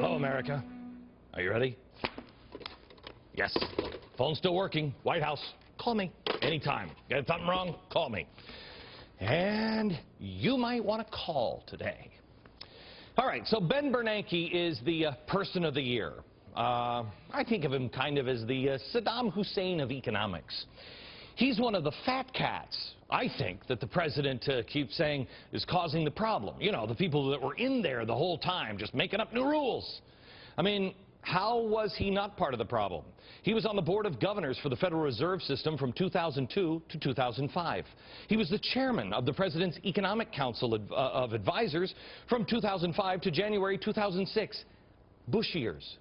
Hello, America. Are you ready? Yes. Phone's still working. White House, call me anytime. Get something wrong? Call me. And you might want to call today. All right, so Ben Bernanke is the person of the year. I think of him kind of as the Saddam Hussein of economics. He's one of the fat cats, I think, that the president keeps saying is causing the problem. You know, the people that were in there the whole time just making up new rules. I mean, how was he not part of the problem? He was on the board of governors for the Federal Reserve System from 2002 to 2005. He was the chairman of the President's Economic Council of Advisors from 2005 to January 2006. Bush years.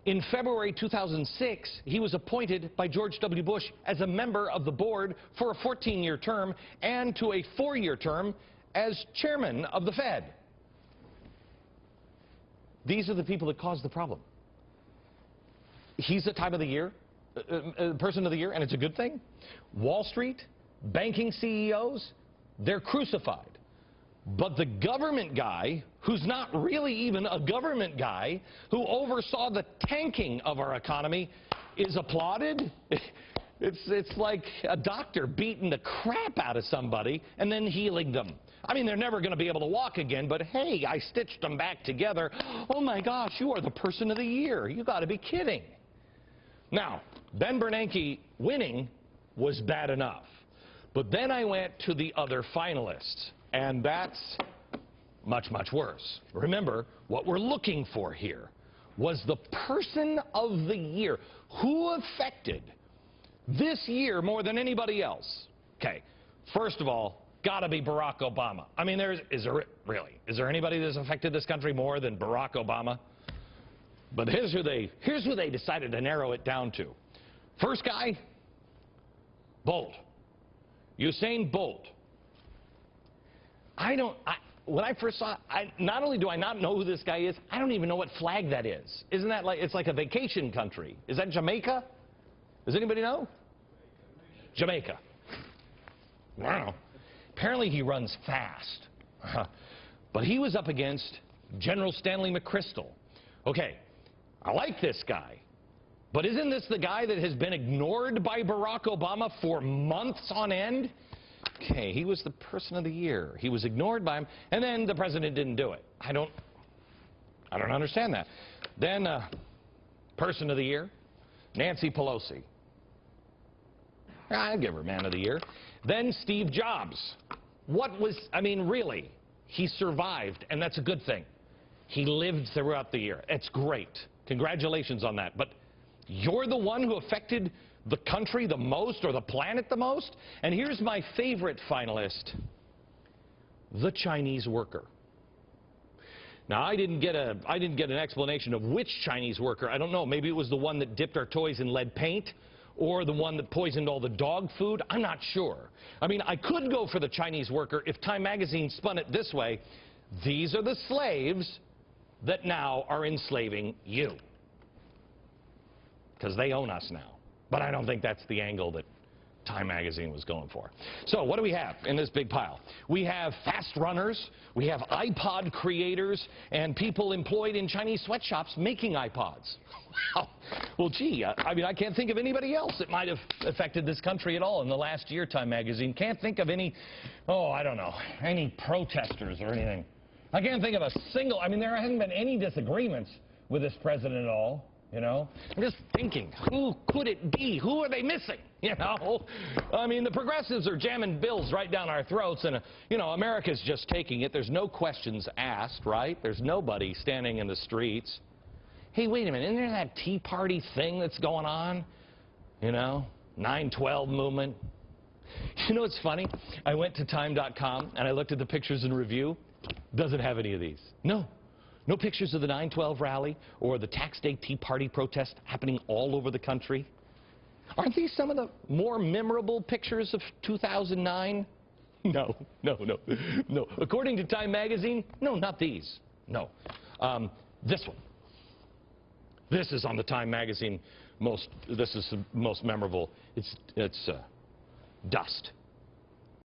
In February 2006, he was appointed by George W. Bush as a member of the board for a 14-year term and to a 4-year term as chairman of the Fed. These are the people that caused the problem. He's the time of the year, person of the year, and it's a good thing. Wall Street, banking CEOs, they're crucified. But the government guy, who's not really even a government guy, who oversaw the tanking of our economy, is applauded. It's like a doctor beating the crap out of somebody and then healing them. I mean, they're never going to be able to walk again, but hey, I stitched them back together. Oh my gosh, you are the person of the year. You got to be kidding. Now, Ben Bernanke winning was bad enough. But then I went to the other finalists, and that's much, much worse. Remember, what we're looking for here was the person of the year. Who affected this year more than anybody else? Okay, first of all, got to be Barack Obama. I mean, is there anybody that's affected this country more than Barack Obama? But here's who they decided to narrow it down to. First guy, Bolt. Usain Bolt. When I first saw it, not only do I not know who this guy is, I don't even know what flag that is. Isn't that like, it's like a vacation country. Is that Jamaica? Does anybody know? Jamaica. I don't know. Apparently he runs fast. But he was up against General Stanley McChrystal. Okay, I like this guy. But isn't this the guy that has been ignored by Barack Obama for months on end? Okay, he was the person of the year. He was ignored by him, and then the president didn't do it. I don't understand that. Then, person of the year, Nancy Pelosi. I'll give her man of the year. Then Steve Jobs. Really, he survived, and that's a good thing. He lived throughout the year. It's great. Congratulations on that. But you're the one who affected the country the most or the planet the most? And here's my favorite finalist, the Chinese worker. Now, I didn't get an explanation of which Chinese worker. I don't know. Maybe it was the one that dipped our toys in lead paint or the one that poisoned all the dog food. I'm not sure. I mean, I could go for the Chinese worker if Time magazine spun it this way. These are the slaves that now are enslaving you. Because they own us now. But I don't think that's the angle that Time magazine was going for. So what do we have in this big pile? We have fast runners, we have iPod creators, and people employed in Chinese sweatshops making iPods. Wow. Well, gee, I can't think of anybody else that might have affected this country at all in the last year, Time magazine. Can't think of any, any protesters or anything. I can't think of a single, there hasn't been any disagreements with this president at all. I'm just thinking, who could it be? Who are they missing? The progressives are jamming bills right down our throats, and, America's just taking it. There's no questions asked, right? There's nobody standing in the streets. Hey, wait a minute, isn't there that Tea Party thing that's going on? 9/12 movement. It's funny? I went to time.com, and I looked at the pictures and review. Doesn't have any of these. No. No pictures of the 9/12 rally or the Tax Day Tea Party protest happening all over the country. Aren't these some of the more memorable pictures of 2009? No. According to Time magazine, no, not these. No. This one. This is on the Time magazine. This is the most memorable. It's dust.